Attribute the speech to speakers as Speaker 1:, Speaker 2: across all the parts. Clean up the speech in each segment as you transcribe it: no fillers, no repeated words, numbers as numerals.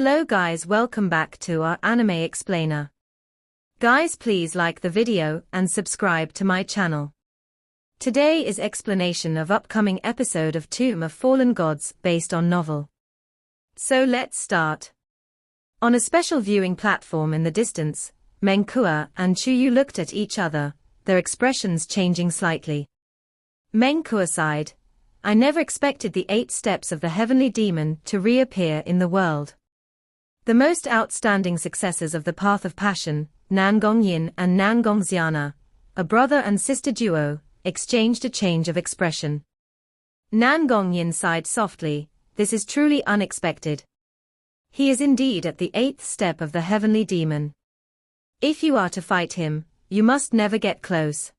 Speaker 1: Hello guys, welcome back to our anime explainer. Guys, please like the video and subscribe to my channel. Today is explanation of upcoming episode of Tomb of Fallen Gods based on novel. So let's start. On a special viewing platform in the distance, Menkua and Chuyu looked at each other, their expressions changing slightly. Menkua sighed. I never expected the 8 steps of the heavenly demon to reappear in the world. The most outstanding successors of the Path of Passion, Nan Gongyin and Nan Gongxiana, a brother and sister duo, exchanged a change of expression. Nan Gongyin sighed softly. This is truly unexpected. He is indeed at the 8th step of the heavenly demon. If you are to fight him, you must never get close.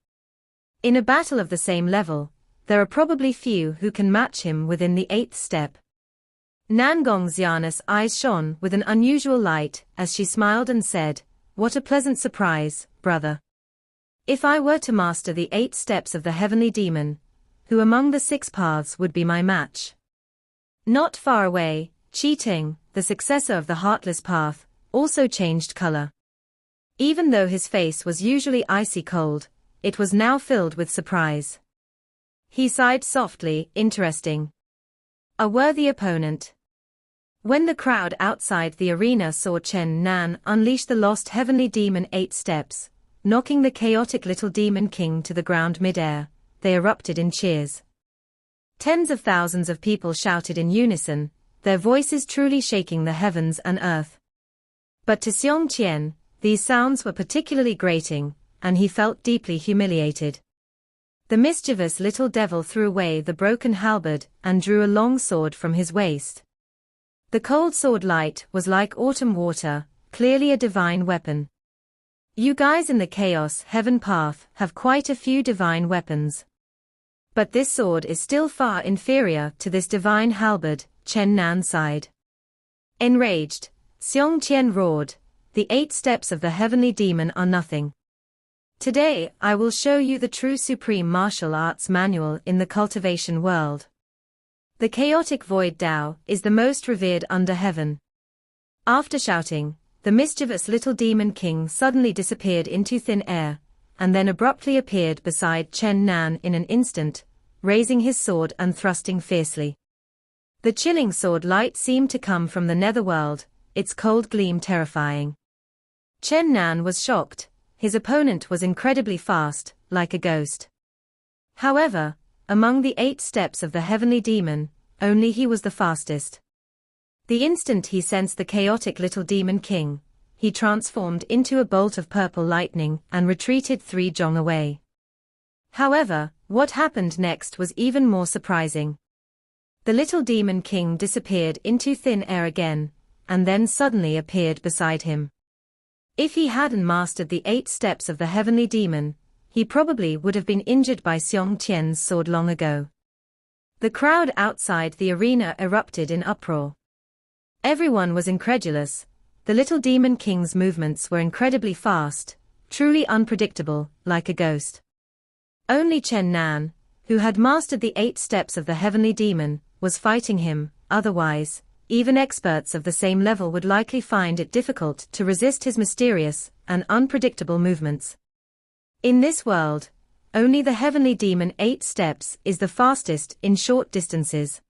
Speaker 1: In a battle of the same level, there are probably few who can match him within the 8th step. Nan Gongxiana's eyes shone with an unusual light as she smiled and said, "What a pleasant surprise, brother. If I were to master the 8 steps of the heavenly demon, who among the 6 paths would be my match?" Not far away, Qi, the successor of the Heartless Path, also changed color. Even though his face was usually icy cold, it was now filled with surprise. He sighed softly. Interesting. A worthy opponent. When the crowd outside the arena saw Chen Nan unleash the lost heavenly demon 8 steps, knocking the chaotic little demon king to the ground mid-air, they erupted in cheers. Tens of thousands of people shouted in unison, their voices truly shaking the heavens and earth. But to Xiong, these sounds were particularly grating, and he felt deeply humiliated. The mischievous little devil threw away the broken halberd and drew a long sword from his waist. The cold sword light was like autumn water, clearly a divine weapon. You guys in the Chaos Heaven Path have quite a few divine weapons. But this sword is still far inferior to this divine halberd, Chen Nan sighed. Enraged, Xiong roared, the 8 steps of the heavenly demon are nothing. Today, I will show you the true supreme martial arts manual in the cultivation world. The chaotic void Tao is the most revered under heaven. After shouting, the mischievous little demon king suddenly disappeared into thin air, and then abruptly appeared beside Chen Nan in an instant, raising his sword and thrusting fiercely. The chilling sword light seemed to come from the netherworld, its cold gleam terrifying. Chen Nan was shocked. His opponent was incredibly fast, like a ghost. However, among the 8 steps of the heavenly demon, only he was the fastest. The instant he sensed the chaotic little demon king, he transformed into a bolt of purple lightning and retreated 3 zhong away. However, what happened next was even more surprising. The little demon king disappeared into thin air again, and then suddenly appeared beside him. If he hadn't mastered the 8 steps of the heavenly demon, he probably would have been injured by Xiong's sword long ago. The crowd outside the arena erupted in uproar. Everyone was incredulous. The little demon king's movements were incredibly fast, truly unpredictable, like a ghost. Only Chen Nan, who had mastered the 8 steps of the heavenly demon, was fighting him. Otherwise, even experts of the same level would likely find it difficult to resist his mysterious and unpredictable movements. In this world, only the heavenly demon 8 steps is the fastest in short distances.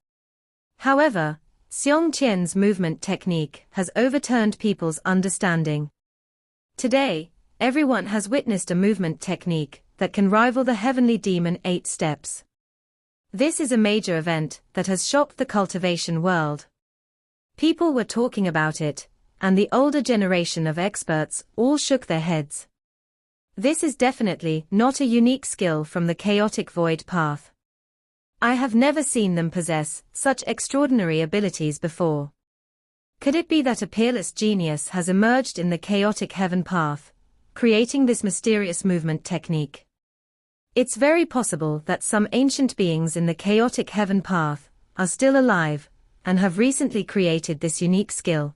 Speaker 1: However, Xiong's movement technique has overturned people's understanding. Today, everyone has witnessed a movement technique that can rival the heavenly demon 8 steps. This is a major event that has shocked the cultivation world. People were talking about it, and the older generation of experts all shook their heads. This is definitely not a unique skill from the chaotic void path. I have never seen them possess such extraordinary abilities before. Could it be that a peerless genius has emerged in the chaotic heaven path, creating this mysterious movement technique? It's very possible that some ancient beings in the chaotic heaven path are still alive, and have recently created this unique skill.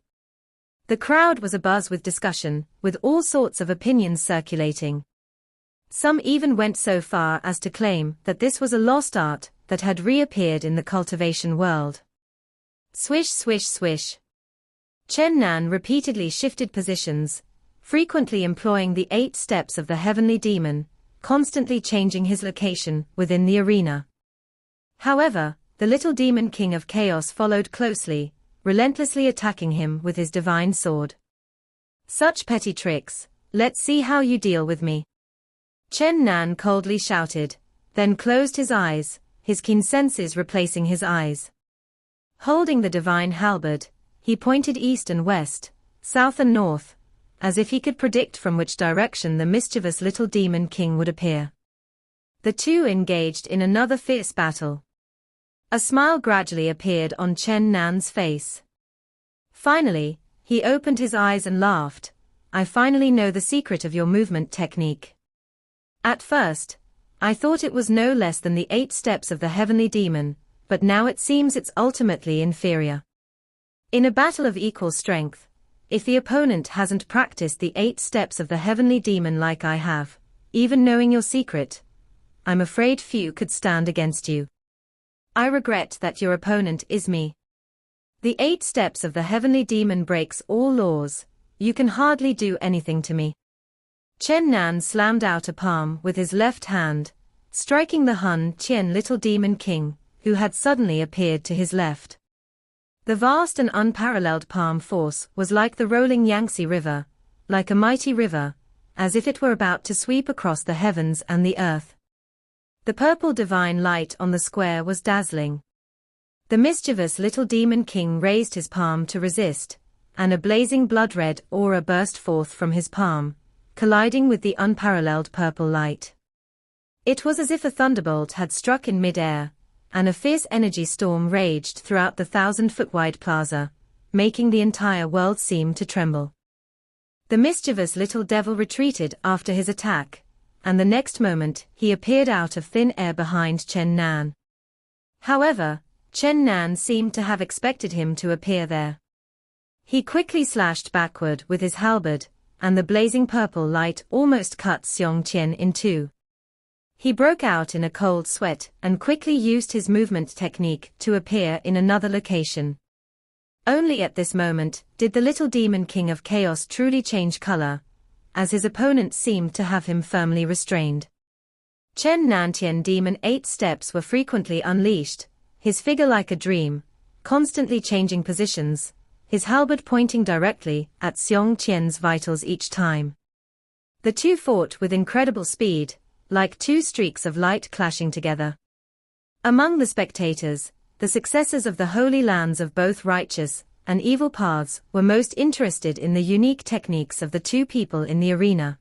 Speaker 1: The crowd was abuzz with discussion, with all sorts of opinions circulating. Some even went so far as to claim that this was a lost art that had reappeared in the cultivation world. Swish, swish, swish. Chen Nan repeatedly shifted positions, frequently employing the 8 steps of the heavenly demon, constantly changing his location within the arena. However, the little demon king of chaos followed closely, relentlessly attacking him with his divine sword. Such petty tricks, let's see how you deal with me. Chen Nan coldly shouted, then closed his eyes, his keen senses replacing his eyes. Holding the divine halberd, he pointed east and west, south and north, as if he could predict from which direction the mischievous little demon king would appear. The two engaged in another fierce battle. A smile gradually appeared on Chen Nan's face. Finally, he opened his eyes and laughed. I finally know the secret of your movement technique. At first, I thought it was no less than the 8 steps of the heavenly demon, but now it seems it's ultimately inferior. In a battle of equal strength, if the opponent hasn't practiced the 8 steps of the heavenly demon like I have, even knowing your secret, I'm afraid few could stand against you. I regret that your opponent is me. The 8 steps of the heavenly demon breaks all laws, you can hardly do anything to me. Chen Nan slammed out a palm with his left hand, striking the Hun Qian little demon king, who had suddenly appeared to his left. The vast and unparalleled palm force was like the rolling Yangtze River, like a mighty river, as if it were about to sweep across the heavens and the earth. The purple divine light on the square was dazzling. The mischievous little demon king raised his palm to resist, and a blazing blood-red aura burst forth from his palm, colliding with the unparalleled purple light. It was as if a thunderbolt had struck in mid-air, and a fierce energy storm raged throughout the 1,000-foot-wide plaza, making the entire world seem to tremble. The mischievous little devil retreated after his attack, and the next moment he appeared out of thin air behind Chen Nan. However, Chen Nan seemed to have expected him to appear there. He quickly slashed backward with his halberd, and the blazing purple light almost cut Xiong Qian in two. He broke out in a cold sweat and quickly used his movement technique to appear in another location. Only at this moment did the little demon king of chaos truly change color, as his opponent seemed to have him firmly restrained. Chen Nantian demon 8 steps were frequently unleashed, his figure like a dream, constantly changing positions, his halberd pointing directly at Xiong Qian's vitals each time. The two fought with incredible speed, like 2 streaks of light clashing together. Among the spectators, the successors of the holy lands of both righteous and evil paths were most interested in the unique techniques of the two people in the arena.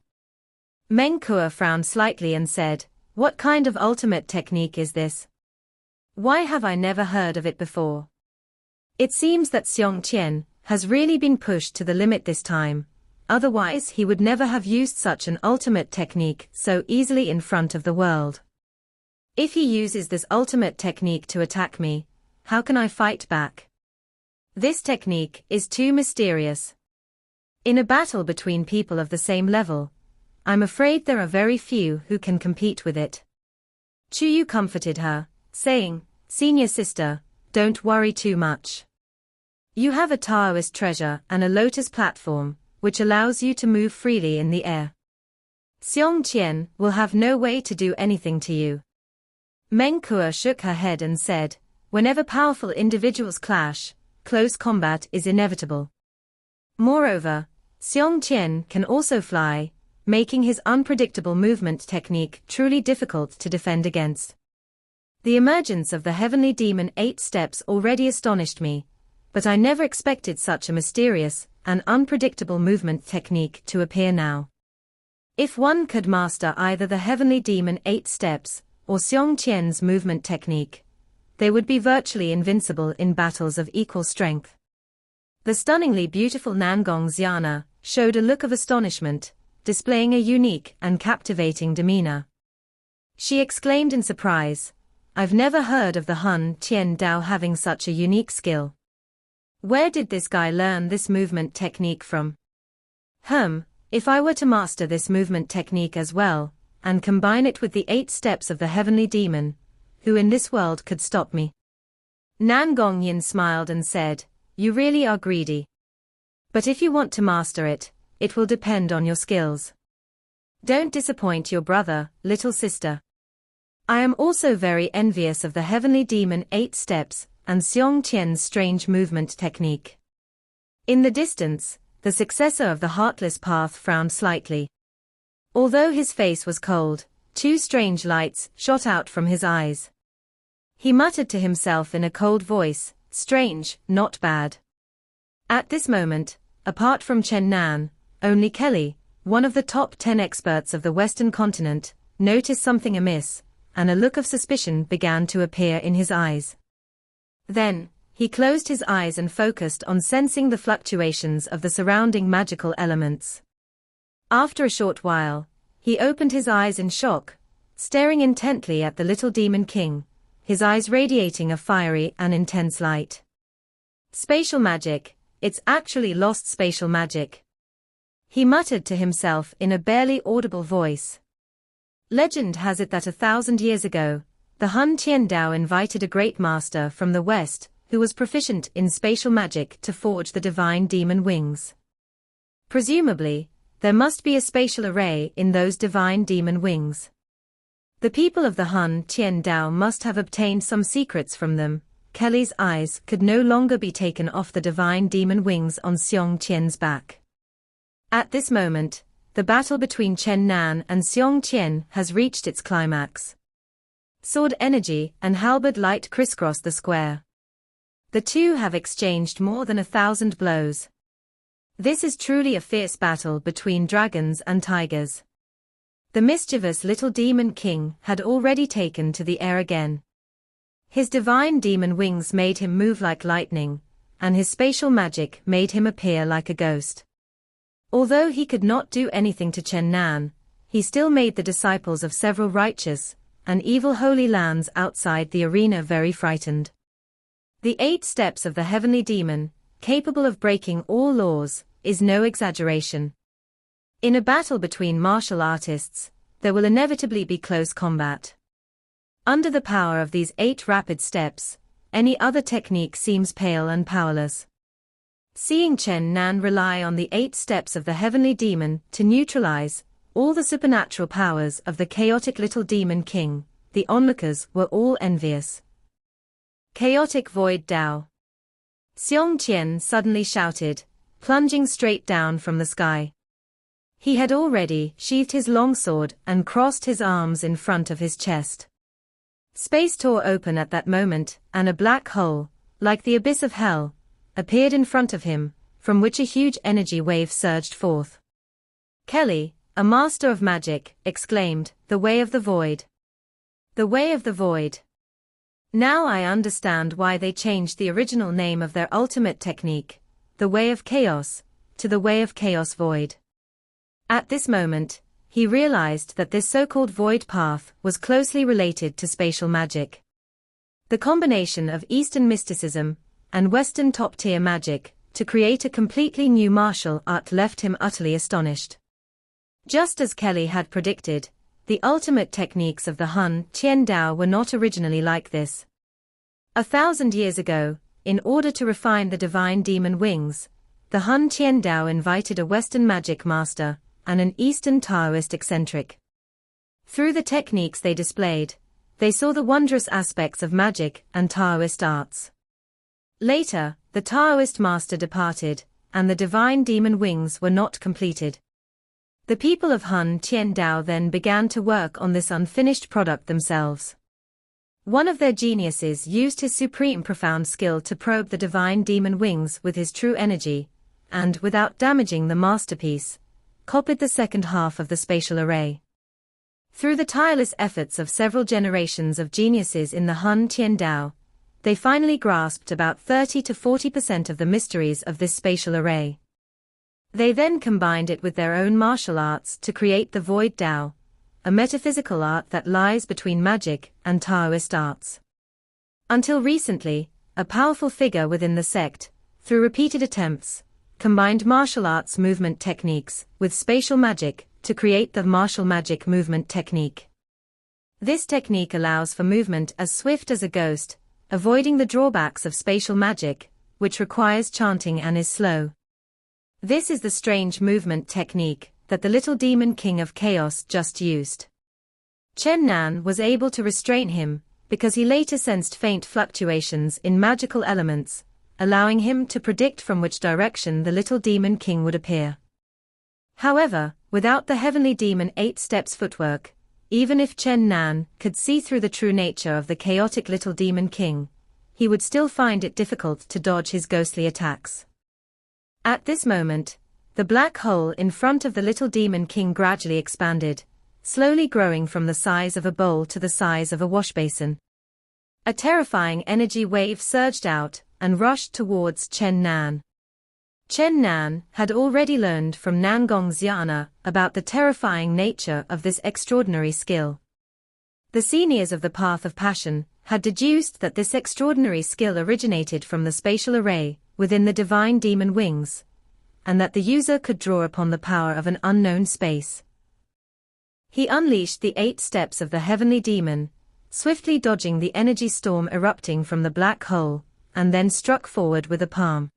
Speaker 1: Meng Kuo frowned slightly and said, "What kind of ultimate technique is this? Why have I never heard of it before? It seems that Xiong Qian has really been pushed to the limit this time, otherwise he would never have used such an ultimate technique so easily in front of the world. If he uses this ultimate technique to attack me, how can I fight back? This technique is too mysterious. In a battle between people of the same level, I'm afraid there are very few who can compete with it." Chuyu comforted her, saying, "Senior sister, don't worry too much. You have a Taoist treasure and a lotus platform, which allows you to move freely in the air. Xiong Qian will have no way to do anything to you." Meng Kuo shook her head and said, "Whenever powerful individuals clash, close combat is inevitable. Moreover, Xiong Qian can also fly, making his unpredictable movement technique truly difficult to defend against. The emergence of the heavenly demon 8 steps already astonished me, but I never expected such a mysterious and unpredictable movement technique to appear now. If one could master either the heavenly demon 8 steps or Xiong Qian's movement technique, they would be virtually invincible in battles of equal strength." The stunningly beautiful Nangong Xiana showed a look of astonishment, displaying a unique and captivating demeanor. She exclaimed in surprise, "I've never heard of the Hun Qian Dao having such a unique skill. Where did this guy learn this movement technique from? If I were to master this movement technique as well, and combine it with the 8 steps of the heavenly demon, who in this world could stop me?" Nan Gongyin smiled and said, "You really are greedy. But if you want to master it, it will depend on your skills. Don't disappoint your brother, little sister. I am also very envious of the heavenly demon 8 steps and Xiong Qian's strange movement technique. In the distance, the successor of the Heartless Path frowned slightly. Although his face was cold, 2 strange lights shot out from his eyes. He muttered to himself in a cold voice, "Strange, not bad." At this moment, apart from Chen Nan, only Kelly, one of the top 10 experts of the Western continent, noticed something amiss, and a look of suspicion began to appear in his eyes. Then, he closed his eyes and focused on sensing the fluctuations of the surrounding magical elements. After a short while, he opened his eyes in shock, staring intently at the little demon king, his eyes radiating a fiery and intense light. Spatial magic, it's actually lost spatial magic. He muttered to himself in a barely audible voice. Legend has it that 1,000 years ago, the Han Tiandao invited a great master from the West, who was proficient in spatial magic to forge the divine demon wings. Presumably, there must be a spatial array in those divine demon wings. The people of the Han Tiandao must have obtained some secrets from them. Kelly's eyes could no longer be taken off the divine demon wings on Xiong Qian's back. At this moment, the battle between Chen Nan and Xiong Qian has reached its climax. Sword energy and halberd light crisscross the square. The two have exchanged more than 1,000 blows. This is truly a fierce battle between dragons and tigers. The mischievous little demon king had already taken to the air again. His divine demon wings made him move like lightning, and his spatial magic made him appear like a ghost. Although he could not do anything to Chen Nan, he still made the disciples of several righteous and evil holy lands outside the arena very frightened. The 8 steps of the heavenly demon, capable of breaking all laws, is no exaggeration. In a battle between martial artists, there will inevitably be close combat. Under the power of these 8 rapid steps, any other technique seems pale and powerless. Seeing Chen Nan rely on the 8 steps of the heavenly demon to neutralize all the supernatural powers of the chaotic little demon king, the onlookers were all envious. Chaotic Void Dao. Xiong Qian suddenly shouted, plunging straight down from the sky. He had already sheathed his longsword and crossed his arms in front of his chest. Space tore open at that moment, and a black hole, like the abyss of hell, appeared in front of him, from which a huge energy wave surged forth. Kelly, a master of magic, exclaimed, "The way of the void." The way of the void. Now I understand why they changed the original name of their ultimate technique, the way of chaos, to the way of chaos void. At this moment, he realized that this so-called void path was closely related to spatial magic. The combination of Eastern mysticism and Western top-tier magic to create a completely new martial art left him utterly astonished. Just as Kelly had predicted, the ultimate techniques of the Han Tiandao were not originally like this. 1,000 years ago, in order to refine the divine demon wings, the Han Tiandao invited a Western magic master and an Eastern Taoist eccentric. Through the techniques they displayed, they saw the wondrous aspects of magic and Taoist arts. Later, the Taoist master departed, and the divine demon wings were not completed. The people of Han Tiandao then began to work on this unfinished product themselves. One of their geniuses used his supreme profound skill to probe the divine demon wings with his true energy, and without damaging the masterpiece, copied the second half of the spatial array. Through the tireless efforts of several generations of geniuses in the Han Tiandao, they finally grasped about 30 to 40% of the mysteries of this spatial array. They then combined it with their own martial arts to create the Void Dao, a metaphysical art that lies between magic and Taoist arts. Until recently, a powerful figure within the sect, through repeated attempts, combined martial arts movement techniques with spatial magic to create the martial magic movement technique. This technique allows for movement as swift as a ghost, avoiding the drawbacks of spatial magic, which requires chanting and is slow. This is the strange movement technique that the little demon king of chaos just used. Chen Nan was able to restrain him, because he later sensed faint fluctuations in magical elements, allowing him to predict from which direction the little demon king would appear. However, without the heavenly demon 8 steps footwork, even if Chen Nan could see through the true nature of the chaotic little demon king, he would still find it difficult to dodge his ghostly attacks. At this moment, the black hole in front of the little demon king gradually expanded, slowly growing from the size of a bowl to the size of a washbasin. A terrifying energy wave surged out and rushed towards Chen Nan. Chen Nan had already learned from Nangong Xiana about the terrifying nature of this extraordinary skill. The seniors of the Path of Passion had deduced that this extraordinary skill originated from the spatial array within the divine demon wings, and that the user could draw upon the power of an unknown space. He unleashed the 8 steps of the heavenly demon, swiftly dodging the energy storm erupting from the black hole, and then struck forward with a palm.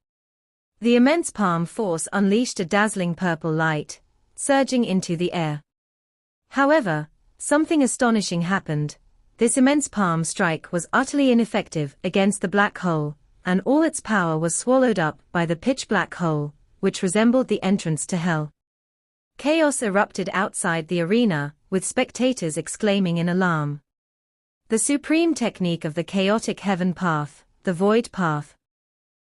Speaker 1: The immense palm force unleashed a dazzling purple light, surging into the air. However, something astonishing happened. This immense palm strike was utterly ineffective against the black hole, and all its power was swallowed up by the pitch-black hole, which resembled the entrance to hell. Chaos erupted outside the arena, with spectators exclaiming in alarm. The supreme technique of the chaotic heaven path, the void path.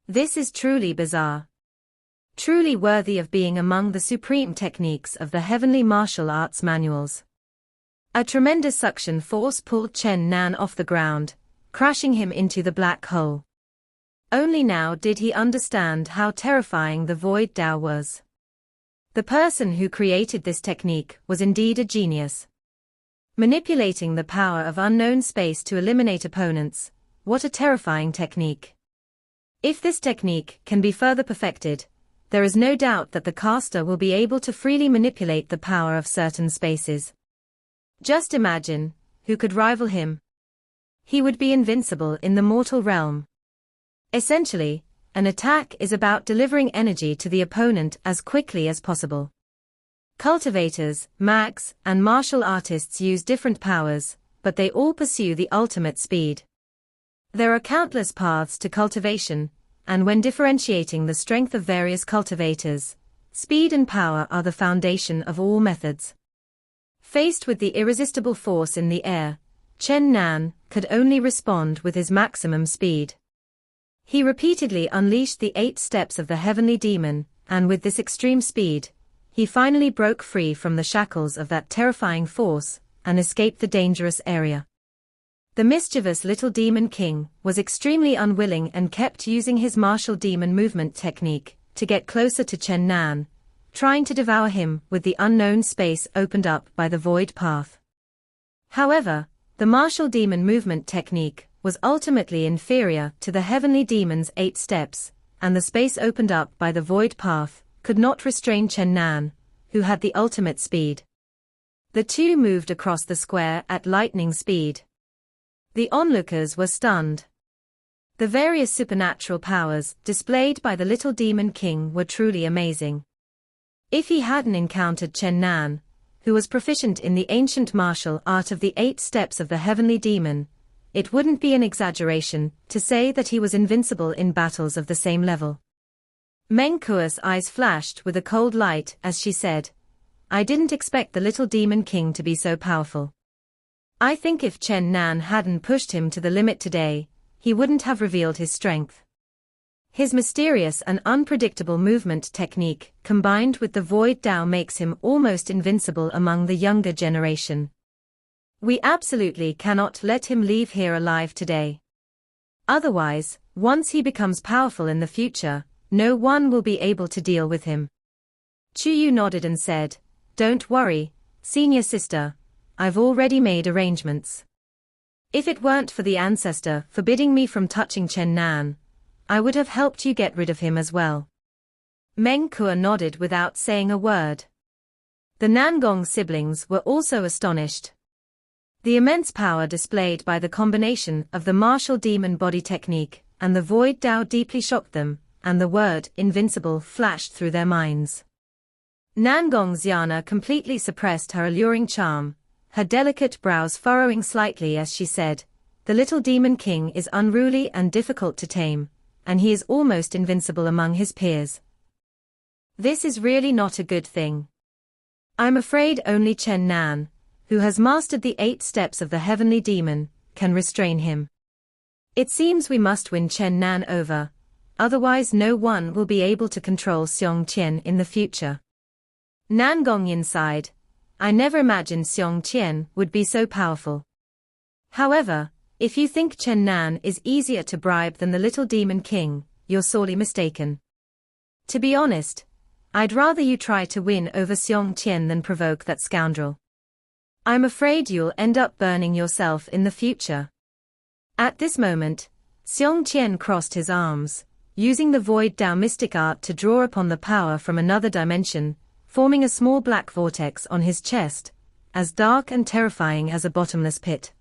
Speaker 1: This is truly bizarre. Truly worthy of being among the supreme techniques of the heavenly martial arts manuals. A tremendous suction force pulled Chen Nan off the ground, crashing him into the black hole. Only now did he understand how terrifying the void Tao was. The person who created this technique was indeed a genius. Manipulating the power of unknown space to eliminate opponents, what a terrifying technique. If this technique can be further perfected, there is no doubt that the caster will be able to freely manipulate the power of certain spaces. Just imagine, who could rival him? He would be invincible in the mortal realm. Essentially, an attack is about delivering energy to the opponent as quickly as possible. Cultivators, mags, and martial artists use different powers, but they all pursue the ultimate speed. There are countless paths to cultivation, and when differentiating the strength of various cultivators, speed and power are the foundation of all methods. Faced with the irresistible force in the air, Chen Nan could only respond with his maximum speed. He repeatedly unleashed the 8 steps of the heavenly demon, and with this extreme speed, he finally broke free from the shackles of that terrifying force, and escaped the dangerous area. The mischievous little demon king was extremely unwilling and kept using his martial demon movement technique to get closer to Chen Nan, trying to devour him with the unknown space opened up by the void path. However, the martial demon movement technique was ultimately inferior to the heavenly demon's 8 steps, and the space opened up by the void path could not restrain Chen Nan, who had the ultimate speed. The two moved across the square at lightning speed. The onlookers were stunned. The various supernatural powers displayed by the little demon king were truly amazing. If he hadn't encountered Chen Nan, who was proficient in the ancient martial art of the 8 steps of the heavenly demon, it wouldn't be an exaggeration to say that he was invincible in battles of the same level. Meng Kuo's eyes flashed with a cold light as she said, "I didn't expect the little demon king to be so powerful. I think if Chen Nan hadn't pushed him to the limit today, he wouldn't have revealed his strength." His mysterious and unpredictable movement technique combined with the void Tao makes him almost invincible among the younger generation. We absolutely cannot let him leave here alive today. Otherwise, once he becomes powerful in the future, no one will be able to deal with him. Chuyu nodded and said, "Don't worry, senior sister, I've already made arrangements. If it weren't for the ancestor forbidding me from touching Chen Nan, I would have helped you get rid of him as well." Meng Kuo nodded without saying a word. The Nangong siblings were also astonished. The immense power displayed by the combination of the martial demon body technique and the void Tao deeply shocked them, and the word invincible flashed through their minds. Nangong Xiana completely suppressed her alluring charm, her delicate brows furrowing slightly as she said, "The little demon king is unruly and difficult to tame, and he is almost invincible among his peers. This is really not a good thing. I'm afraid only Chen Nan, who has mastered the 8 steps of the heavenly demon, can restrain him. It seems we must win Chen Nan over, otherwise no one will be able to control Xiong Qian in the future." Nan Gongyin sighed. "I never imagined Xiong Qian would be so powerful. However, if you think Chen Nan is easier to bribe than the little demon king, you're sorely mistaken. To be honest, I'd rather you try to win over Xiong Qian than provoke that scoundrel. I'm afraid you'll end up burning yourself in the future." At this moment, Xiong Qian crossed his arms, using the Void Dao mystic art to draw upon the power from another dimension, forming a small black vortex on his chest, as dark and terrifying as a bottomless pit.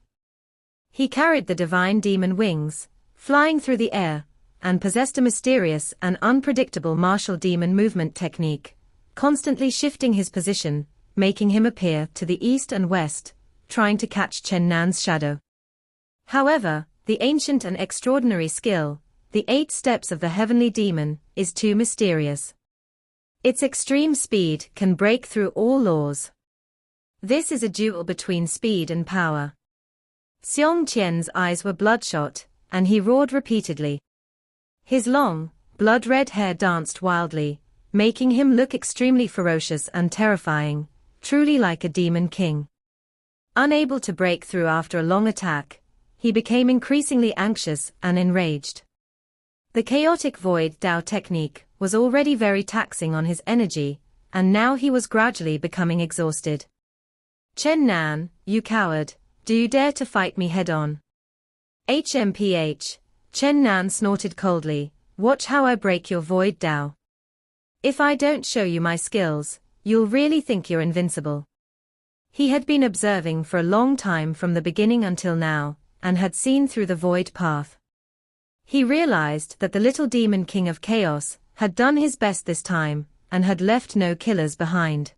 Speaker 1: He carried the divine demon wings, flying through the air, and possessed a mysterious and unpredictable martial demon movement technique, constantly shifting his position, making him appear to the east and west, trying to catch Chen Nan's shadow. However, the ancient and extraordinary skill, the 8 steps of the heavenly demon, is too mysterious. Its extreme speed can break through all laws. This is a duel between speed and power. Xiong Qian's eyes were bloodshot, and he roared repeatedly. His long, blood-red hair danced wildly, making him look extremely ferocious and terrifying, truly like a demon king. Unable to break through after a long attack, he became increasingly anxious and enraged. The chaotic Void Dao technique was already very taxing on his energy, and now he was gradually becoming exhausted. "Chen Nan, you coward, do you dare to fight me head-on?" "HMPH, Chen Nan snorted coldly, "watch how I break your Void Dao. If I don't show you my skills, you'll really think you're invincible." He had been observing for a long time from the beginning until now, and had seen through the void path. He realized that the little demon king of chaos had done his best this time, and had left no killers behind.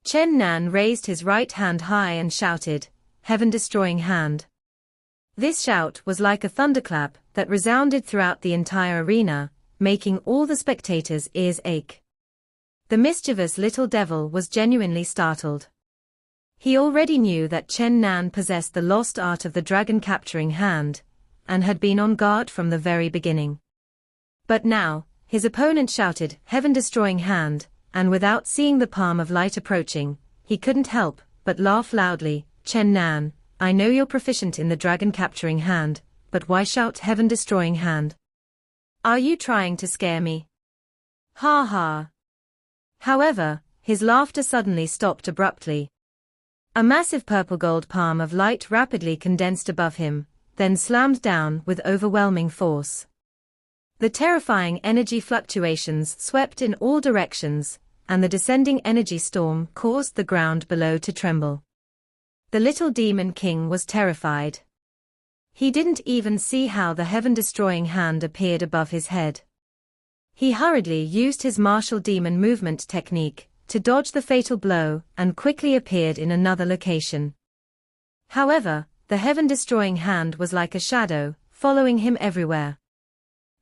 Speaker 1: Chen Nan raised his right hand high and shouted, "Heaven-destroying hand." This shout was like a thunderclap that resounded throughout the entire arena, making all the spectators' ears ache. The mischievous little devil was genuinely startled. He already knew that Chen Nan possessed the lost art of the dragon-capturing hand, and had been on guard from the very beginning. But now, his opponent shouted, "Heaven-destroying hand," and without seeing the palm of light approaching, he couldn't help but laugh loudly. "Chen Nan, I know you're proficient in the dragon-capturing hand, but why shout heaven-destroying hand? Are you trying to scare me? Ha ha." However, his laughter suddenly stopped abruptly. A massive purple-gold palm of light rapidly condensed above him, then slammed down with overwhelming force. The terrifying energy fluctuations swept in all directions, and the descending energy storm caused the ground below to tremble. The little demon king was terrified. He didn't even see how the heaven-destroying hand appeared above his head. He hurriedly used his martial demon movement technique to dodge the fatal blow and quickly appeared in another location. However, the heaven-destroying hand was like a shadow, following him everywhere.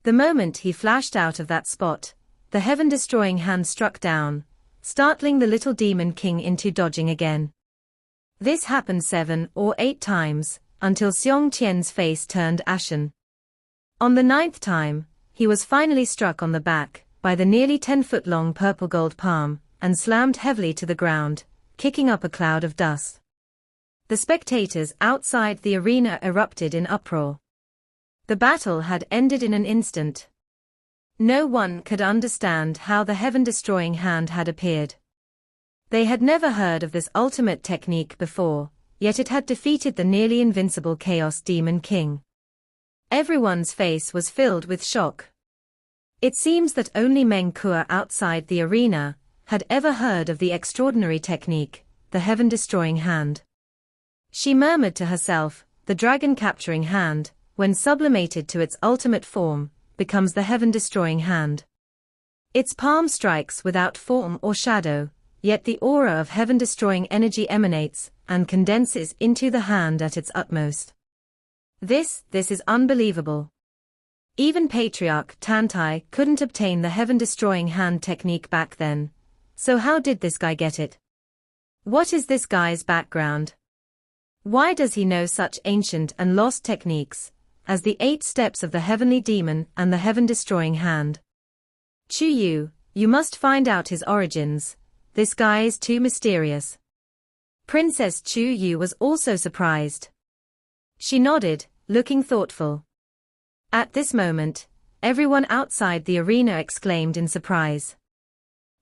Speaker 1: The moment he flashed out of that spot, the heaven-destroying hand struck down, startling the little demon king into dodging again. This happened 7 or 8 times, until Xiong Qian's face turned ashen. On the 9th time, he was finally struck on the back by the nearly 10-foot-long purple-gold palm, and slammed heavily to the ground, kicking up a cloud of dust. The spectators outside the arena erupted in uproar. The battle had ended in an instant. No one could understand how the heaven-destroying hand had appeared. They had never heard of this ultimate technique before, yet it had defeated the nearly invincible Chaos Demon King. Everyone's face was filled with shock. It seems that only Meng Kuo outside the arena had ever heard of the extraordinary technique, the heaven-destroying hand. She murmured to herself, the dragon-capturing hand, when sublimated to its ultimate form, becomes the heaven-destroying hand. Its palm strikes without form or shadow, yet the aura of heaven-destroying energy emanates and condenses into the hand at its utmost. This is unbelievable. Even Patriarch Tantai couldn't obtain the heaven-destroying hand technique back then. So how did this guy get it? What is this guy's background? Why does he know such ancient and lost techniques as the 8 steps of the heavenly demon and the heaven-destroying hand? Chu, you must find out his origins. This guy is too mysterious. Princess Chu was also surprised. She nodded, looking thoughtful. At this moment, everyone outside the arena exclaimed in surprise.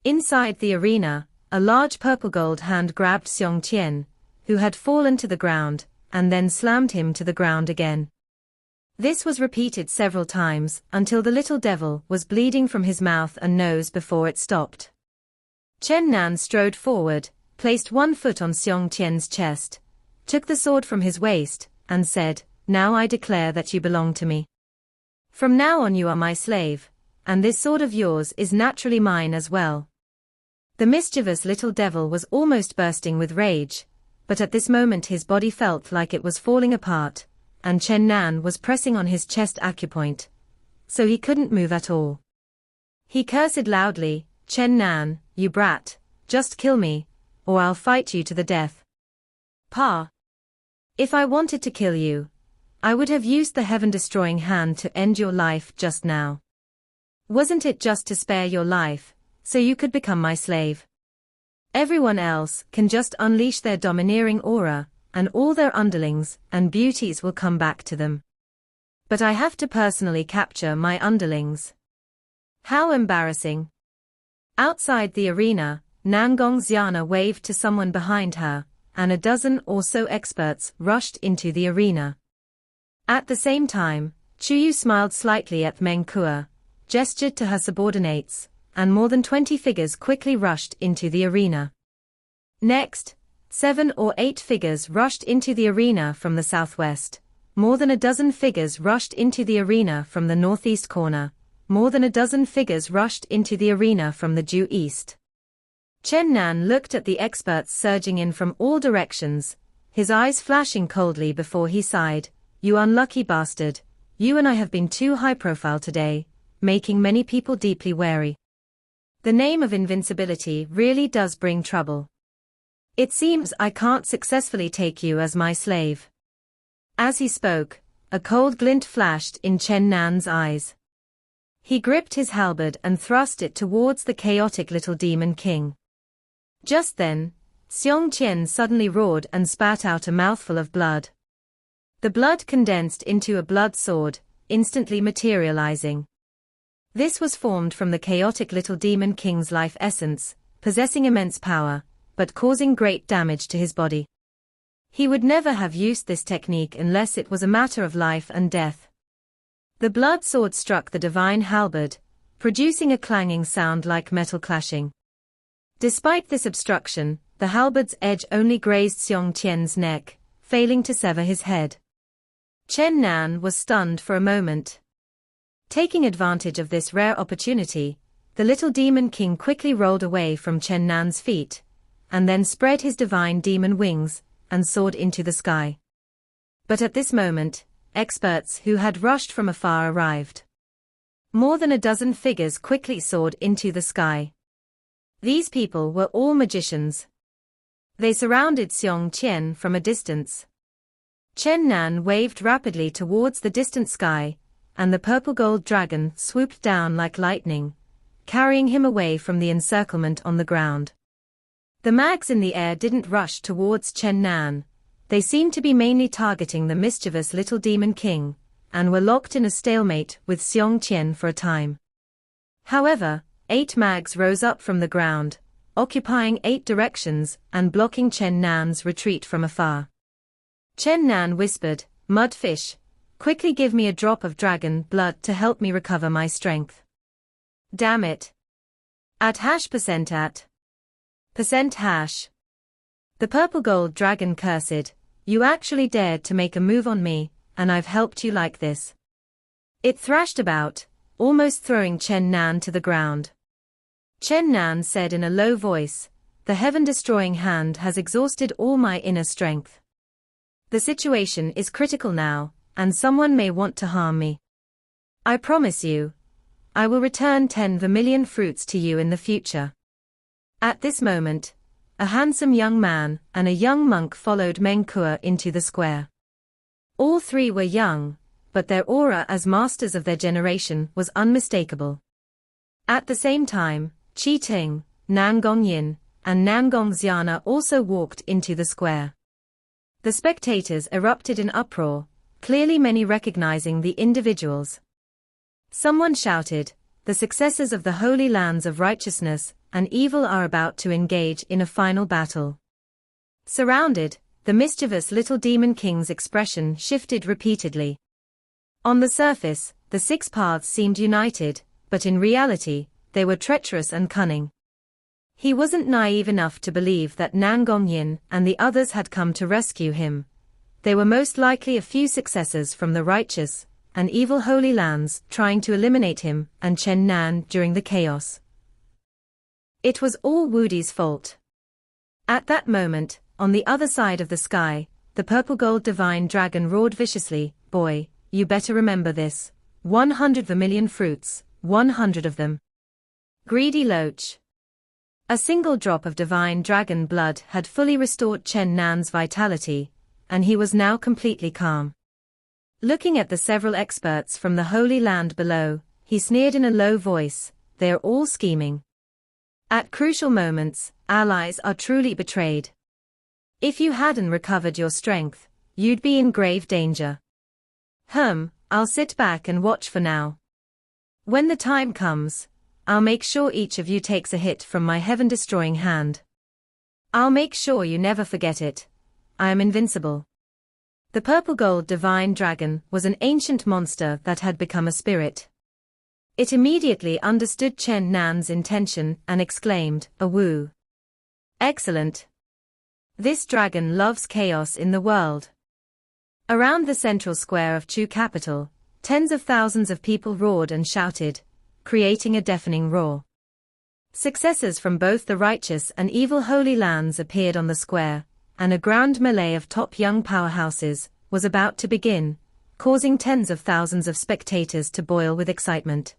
Speaker 1: Inside the arena, a large purple gold hand grabbed Xiong Qian, who had fallen to the ground, and then slammed him to the ground again. This was repeated several times until the little devil was bleeding from his mouth and nose before it stopped. Chen Nan strode forward, placed one foot on Xiong Qian's chest, took the sword from his waist, and said, "Now I declare that you belong to me. From now on you are my slave, and this sword of yours is naturally mine as well." The mischievous little devil was almost bursting with rage, but at this moment his body felt like it was falling apart, and Chen Nan was pressing on his chest acupoint, so he couldn't move at all. He cursed loudly, "Chen Nan, you brat, just kill me, or I'll fight you to the death." "Pa. If I wanted to kill you, I would have used the heaven-destroying hand to end your life just now. Wasn't it just to spare your life, so you could become my slave? Everyone else can just unleash their domineering aura, and all their underlings and beauties will come back to them. But I have to personally capture my underlings. How embarrassing." Outside the arena, Nangong Xiana waved to someone behind her, and a dozen or so experts rushed into the arena. At the same time, Chuyu smiled slightly at Meng Kuo, gestured to her subordinates, and more than 20 figures quickly rushed into the arena. Next, 7 or 8 figures rushed into the arena from the southwest, more than a dozen figures rushed into the arena from the northeast corner, more than a dozen figures rushed into the arena from the due east. Chen Nan looked at the experts surging in from all directions, his eyes flashing coldly before he sighed, "You unlucky bastard, you and I have been too high profile today, making many people deeply wary. The name of invincibility really does bring trouble. It seems I can't successfully take you as my slave." As he spoke, a cold glint flashed in Chen Nan's eyes. He gripped his halberd and thrust it towards the chaotic little demon king. Just then, Xiong Qian suddenly roared and spat out a mouthful of blood. The blood condensed into a blood sword, instantly materializing. This was formed from the chaotic little demon king's life essence, possessing immense power, but causing great damage to his body. He would never have used this technique unless it was a matter of life and death. The blood sword struck the divine halberd, producing a clanging sound like metal clashing. Despite this obstruction, the halberd's edge only grazed Xiong Qian's neck, failing to sever his head. Chen Nan was stunned for a moment. Taking advantage of this rare opportunity, the little demon king quickly rolled away from Chen Nan's feet, and then spread his divine demon wings, and soared into the sky. But at this moment, experts who had rushed from afar arrived. More than a dozen figures quickly soared into the sky. These people were all magicians. They surrounded Xiong Qian from a distance. Chen Nan waved rapidly towards the distant sky, and the purple gold dragon swooped down like lightning, carrying him away from the encirclement on the ground. The mags in the air didn't rush towards Chen Nan. They seemed to be mainly targeting the mischievous little demon king, and were locked in a stalemate with Xiong Qian for a time. However, 8 mags rose up from the ground, occupying 8 directions and blocking Chen Nan's retreat from afar. Chen Nan whispered, "Mudfish, quickly give me a drop of dragon blood to help me recover my strength." "Damn it. At %. The purple gold dragon cursed, "You actually dared to make a move on me, and I've helped you like this." It thrashed about, almost throwing Chen Nan to the ground. Chen Nan said in a low voice, "The heaven-destroying hand has exhausted all my inner strength. The situation is critical now, and someone may want to harm me. I promise you, I will return 10 vermilion fruits to you in the future." At this moment, a handsome young man and a young monk followed Meng Kuo into the square. All three were young, but their aura as masters of their generation was unmistakable. At the same time, Qi Ting, Nan Gongyin, and Nan Gongxiana also walked into the square. The spectators erupted in uproar, clearly many recognizing the individuals. Someone shouted, "The successors of the holy lands of righteousness and evil are about to engage in a final battle." Surrounded, the mischievous little demon king's expression shifted repeatedly. On the surface, the six paths seemed united, but in reality, they were treacherous and cunning. He wasn't naive enough to believe that Nan Gongyin and the others had come to rescue him. They were most likely a few successors from the righteous and evil holy lands trying to eliminate him and Chen Nan during the chaos. It was all Wudi's fault. At that moment, on the other side of the sky, the purple gold divine dragon roared viciously, "Boy, you better remember this. 100 vermilion fruits, 100 of them. Greedy loach." A single drop of divine dragon blood had fully restored Chen Nan's vitality, and he was now completely calm. Looking at the several experts from the Holy Land below, he sneered in a low voice, "They are all scheming. At crucial moments, allies are truly betrayed. If you hadn't recovered your strength, you'd be in grave danger. I'll sit back and watch for now. When the time comes, I'll make sure each of you takes a hit from my heaven-destroying hand. I'll make sure you never forget it. I am invincible." The purple gold divine dragon was an ancient monster that had become a spirit. It immediately understood Chen Nan's intention and exclaimed, "Awoo! Excellent! This dragon loves chaos in the world." Around the central square of Chu capital, tens of thousands of people roared and shouted, creating a deafening roar. Successors from both the righteous and evil holy lands appeared on the square, and a grand melee of top young powerhouses was about to begin, causing tens of thousands of spectators to boil with excitement.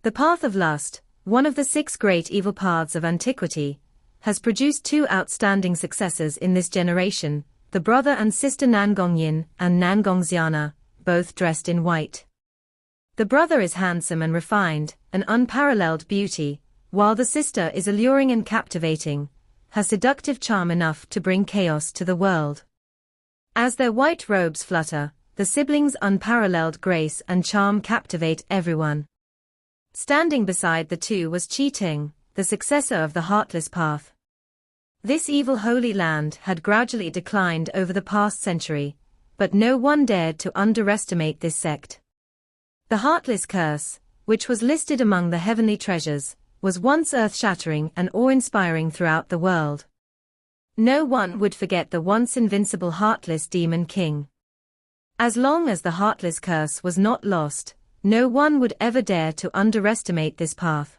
Speaker 1: The path of lust, one of the 6 great evil paths of antiquity, has produced 2 outstanding successors in this generation, the brother and sister Nan Gongyin and Nan Gongxiana, both dressed in white. The brother is handsome and refined, an unparalleled beauty, while the sister is alluring and captivating, has seductive charm enough to bring chaos to the world. As their white robes flutter, the siblings' unparalleled grace and charm captivate everyone. Standing beside the two was Qi Ting, the successor of the Heartless Path. This evil holy land had gradually declined over the past century, but no one dared to underestimate this sect. The Heartless Curse, which was listed among the heavenly treasures, was once earth-shattering and awe-inspiring throughout the world. No one would forget the once invincible Heartless Demon King. As long as the Heartless Curse was not lost, no one would ever dare to underestimate this path.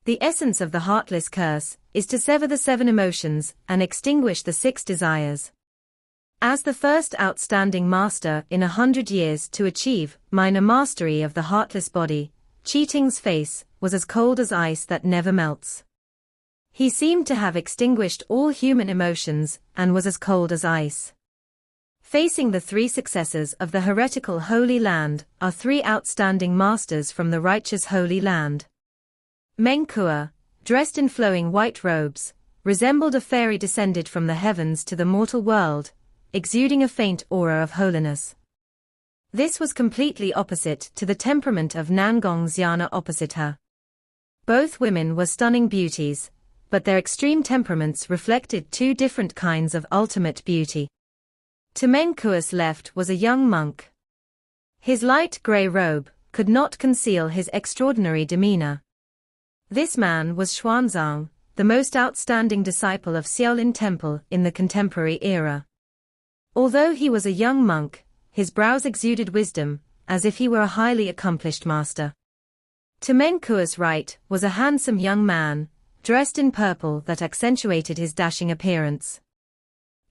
Speaker 1: The essence of the Heartless Curse is to sever the 7 emotions and extinguish the 6 desires. As the first outstanding master in 100 years to achieve minor mastery of the heartless body, Qi Ting's face was as cold as ice that never melts. He seemed to have extinguished all human emotions and was as cold as ice. Facing the 3 successors of the heretical Holy Land are 3 outstanding masters from the righteous Holy Land. Meng Kuo, dressed in flowing white robes, resembled a fairy descended from the heavens to the mortal world, exuding a faint aura of holiness. This was completely opposite to the temperament of Nan Gongxiana opposite her. Both women were stunning beauties, but their extreme temperaments reflected 2 different kinds of ultimate beauty. To Meng Kuo's left was a young monk. His light grey robe could not conceal his extraordinary demeanor. This man was Xuanzang, the most outstanding disciple of Xiaolin Temple in the contemporary era. Although he was a young monk, his brows exuded wisdom, as if he were a highly accomplished master. To Meng Kuo's right was a handsome young man, dressed in purple that accentuated his dashing appearance.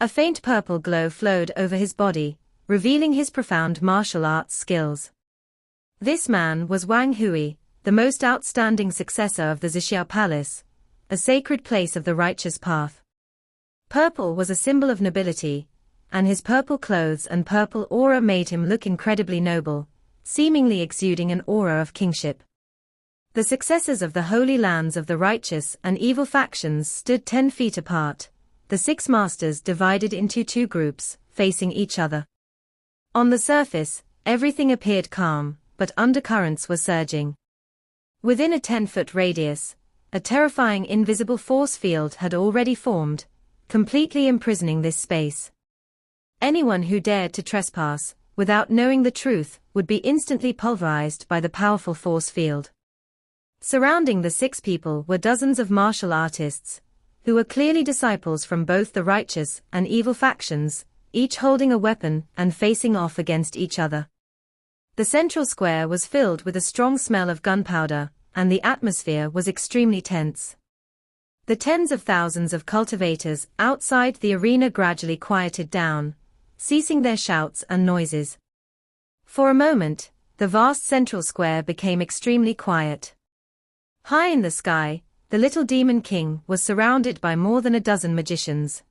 Speaker 1: A faint purple glow flowed over his body, revealing his profound martial arts skills. This man was Wang Hui, the most outstanding successor of the Zixiao Palace, a sacred place of the righteous path. Purple was a symbol of nobility, and his purple clothes and purple aura made him look incredibly noble, seemingly exuding an aura of kingship. The successors of the holy lands of the righteous and evil factions stood 10 feet apart, the 6 masters divided into 2 groups, facing each other. On the surface, everything appeared calm, but undercurrents were surging. Within a 10-foot radius, a terrifying invisible force field had already formed, completely imprisoning this space. Anyone who dared to trespass, without knowing the truth, would be instantly pulverized by the powerful force field. Surrounding the 6 people were dozens of martial artists, who were clearly disciples from both the righteous and evil factions, each holding a weapon and facing off against each other. The central square was filled with a strong smell of gunpowder, and the atmosphere was extremely tense. The tens of thousands of cultivators outside the arena gradually quieted down, ceasing their shouts and noises. For a moment, the vast central square became extremely quiet. High in the sky, the little demon king was surrounded by more than a dozen magicians.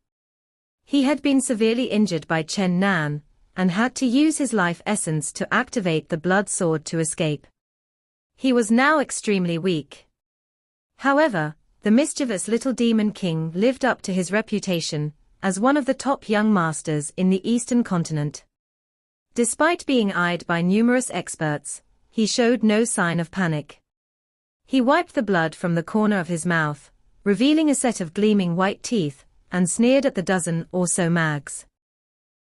Speaker 1: He had been severely injured by Chen Nan, and had to use his life essence to activate the blood sword to escape. He was now extremely weak. However, the mischievous little demon king lived up to his reputation as one of the top young masters in the eastern continent. Despite being eyed by numerous experts, he showed no sign of panic. He wiped the blood from the corner of his mouth, revealing a set of gleaming white teeth, and sneered at the dozen or so mags.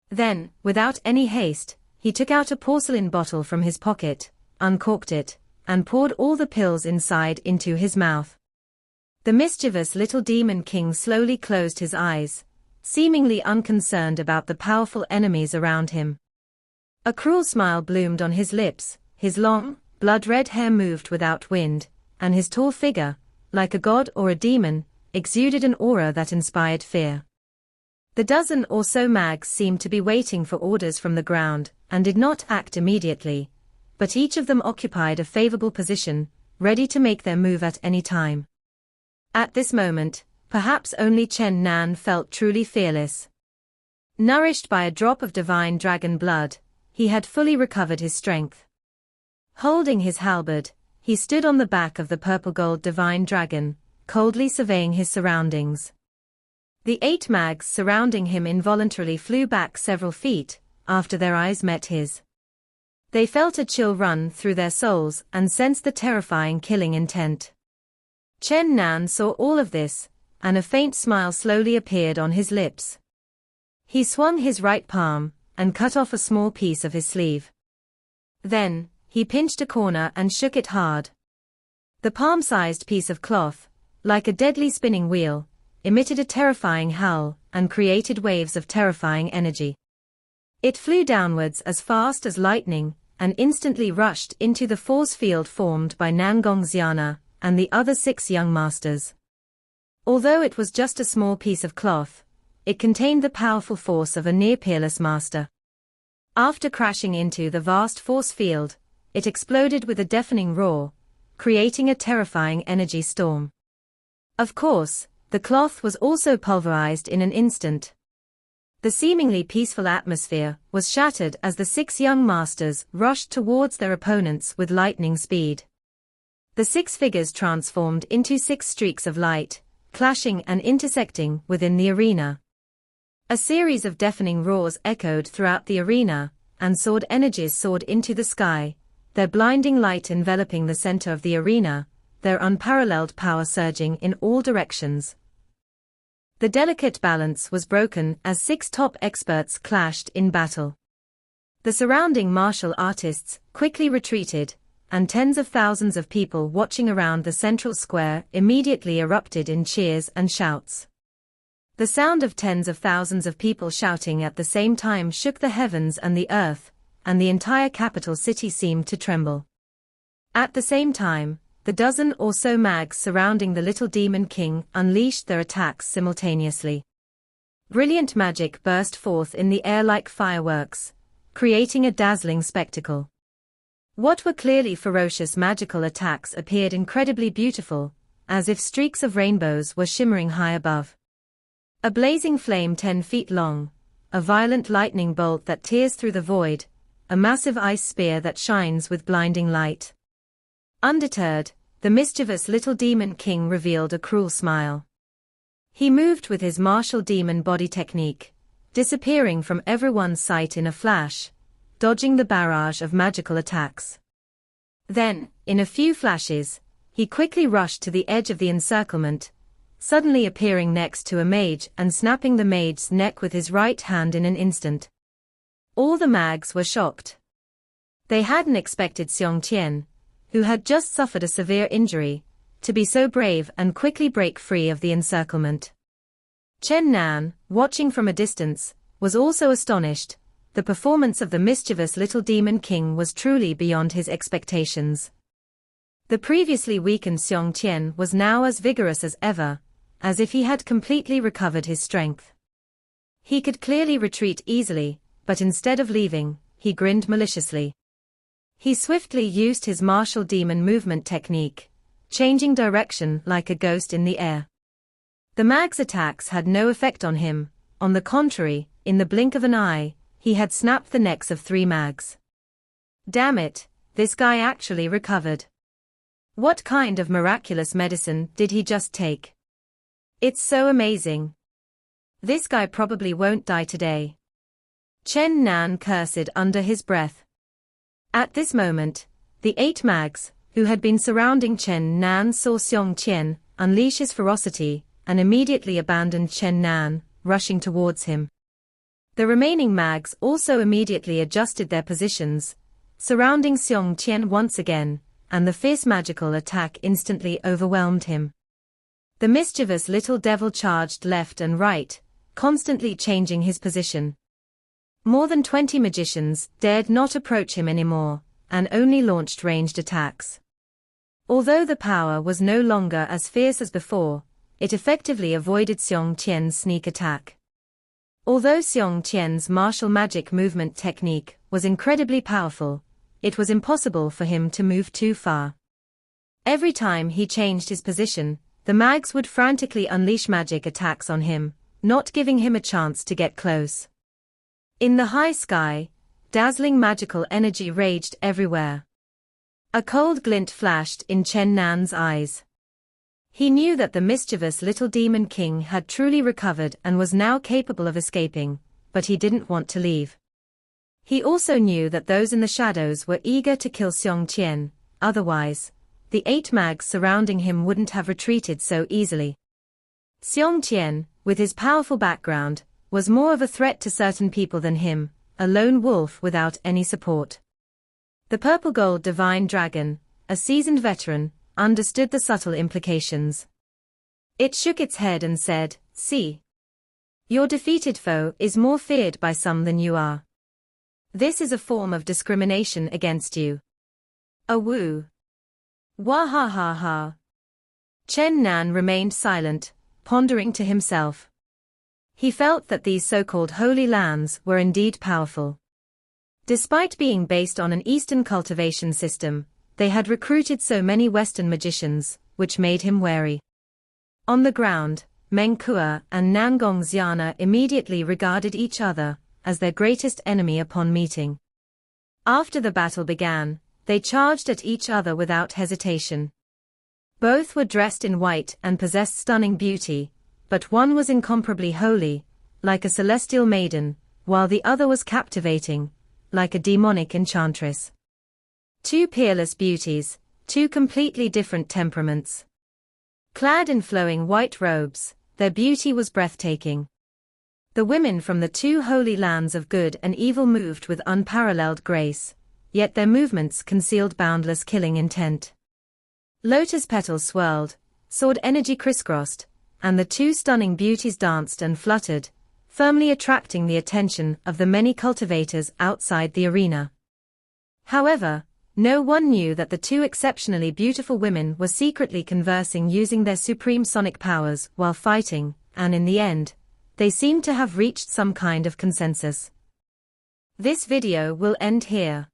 Speaker 1: Then, without any haste, he took out a porcelain bottle from his pocket, uncorked it, and poured all the pills inside into his mouth. The mischievous little demon king slowly closed his eyes, seemingly unconcerned about the powerful enemies around him. A cruel smile bloomed on his lips, his long, blood-red hair moved without wind, and his tall figure, like a god or a demon, exuded an aura that inspired fear. The dozen or so mags seemed to be waiting for orders from the ground, and did not act immediately, but each of them occupied a favorable position, ready to make their move at any time. At this moment, perhaps only Chen Nan felt truly fearless. Nourished by a drop of divine dragon blood, he had fully recovered his strength. Holding his halberd, he stood on the back of the purple-gold divine dragon, coldly surveying his surroundings. The 8 mags surrounding him involuntarily flew back several feet, after their eyes met his. They felt a chill run through their souls and sensed the terrifying killing intent. Chen Nan saw all of this, and a faint smile slowly appeared on his lips. He swung his right palm, and cut off a small piece of his sleeve. Then, he pinched a corner and shook it hard. The palm-sized piece of cloth, like a deadly spinning wheel, emitted a terrifying howl, and created waves of terrifying energy. It flew downwards as fast as lightning, and instantly rushed into the force field formed by Nangong Xiana, and the other 6 young masters. Although it was just a small piece of cloth, it contained the powerful force of a near-peerless master. After crashing into the vast force field, it exploded with a deafening roar, creating a terrifying energy storm. Of course, the cloth was also pulverized in an instant. The seemingly peaceful atmosphere was shattered as the 6 young masters rushed towards their opponents with lightning speed. The 6 figures transformed into 6 streaks of light, clashing and intersecting within the arena. A series of deafening roars echoed throughout the arena, and sword energies soared into the sky, their blinding light enveloping the center of the arena, their unparalleled power surging in all directions. The delicate balance was broken as 6 top experts clashed in battle. The surrounding martial artists quickly retreated, and tens of thousands of people watching around the central square immediately erupted in cheers and shouts. The sound of tens of thousands of people shouting at the same time shook the heavens and the earth, and the entire capital city seemed to tremble. At the same time, the dozen or so mags surrounding the little demon king unleashed their attacks simultaneously. Brilliant magic burst forth in the air like fireworks, creating a dazzling spectacle. What were clearly ferocious magical attacks appeared incredibly beautiful, as if streaks of rainbows were shimmering high above. A blazing flame 10 feet long, a violent lightning bolt that tears through the void, a massive ice spear that shines with blinding light. Undeterred, the mischievous little demon king revealed a cruel smile. He moved with his martial demon body technique, disappearing from everyone's sight in a flash, dodging the barrage of magical attacks. Then, in a few flashes, he quickly rushed to the edge of the encirclement, suddenly appearing next to a mage and snapping the mage's neck with his right hand in an instant. All the mags were shocked. They hadn't expected Xiuhuan, who had just suffered a severe injury, to be so brave and quickly break free of the encirclement. Chen Nan, watching from a distance, was also astonished. The performance of the mischievous little demon king was truly beyond his expectations. The previously weakened Xiuhuan was now as vigorous as ever, as if he had completely recovered his strength. He could clearly retreat easily, but instead of leaving, he grinned maliciously. He swiftly used his martial demon movement technique, changing direction like a ghost in the air. The mag's attacks had no effect on him. On the contrary, in the blink of an eye, he had snapped the necks of 3 mags. Damn it, this guy actually recovered. What kind of miraculous medicine did he just take? It's so amazing. This guy probably won't die today. Chen Nan cursed under his breath. At this moment, the 8 mags, who had been surrounding Chen Nan, saw Xiuhuan unleash his ferocity, and immediately abandoned Chen Nan, rushing towards him. The remaining mags also immediately adjusted their positions, surrounding Xiuhuan once again, and the fierce magical attack instantly overwhelmed him. The mischievous little devil charged left and right, constantly changing his position. More than 20 magicians dared not approach him anymore, and only launched ranged attacks. Although the power was no longer as fierce as before, it effectively avoided Xiuhuan's sneak attack. Although Xiuhuan's martial magic movement technique was incredibly powerful, it was impossible for him to move too far. Every time he changed his position, the mags would frantically unleash magic attacks on him, not giving him a chance to get close. In the high sky, dazzling magical energy raged everywhere. A cold glint flashed in Chen Nan's eyes. He knew that the mischievous little demon king had truly recovered and was now capable of escaping, but he didn't want to leave. He also knew that those in the shadows were eager to kill Xiuhuan, otherwise, the 8 mags surrounding him wouldn't have retreated so easily. Xiuhuan, with his powerful background, was more of a threat to certain people than him, a lone wolf without any support. The purple gold divine dragon, a seasoned veteran, understood the subtle implications. It shook its head and said, "See. Your defeated foe is more feared by some than you are. This is a form of discrimination against you." A woo. Wahahaha. Chen Nan remained silent, pondering to himself. He felt that these so-called holy lands were indeed powerful. Despite being based on an Eastern cultivation system, they had recruited so many Western magicians, which made him wary. On the ground, Meng Kuo and Nangong Xiana immediately regarded each other as their greatest enemy upon meeting. After the battle began, they charged at each other without hesitation. Both were dressed in white and possessed stunning beauty, but one was incomparably holy, like a celestial maiden, while the other was captivating, like a demonic enchantress. 2 peerless beauties, 2 completely different temperaments. Clad in flowing white robes, their beauty was breathtaking. The women from the 2 holy lands of good and evil moved with unparalleled grace, yet their movements concealed boundless killing intent. Lotus petals swirled, sword energy crisscrossed, and the 2 stunning beauties danced and fluttered, firmly attracting the attention of the many cultivators outside the arena. However, no one knew that the two exceptionally beautiful women were secretly conversing using their supreme sonic powers while fighting, and in the end, they seemed to have reached some kind of consensus. This video will end here.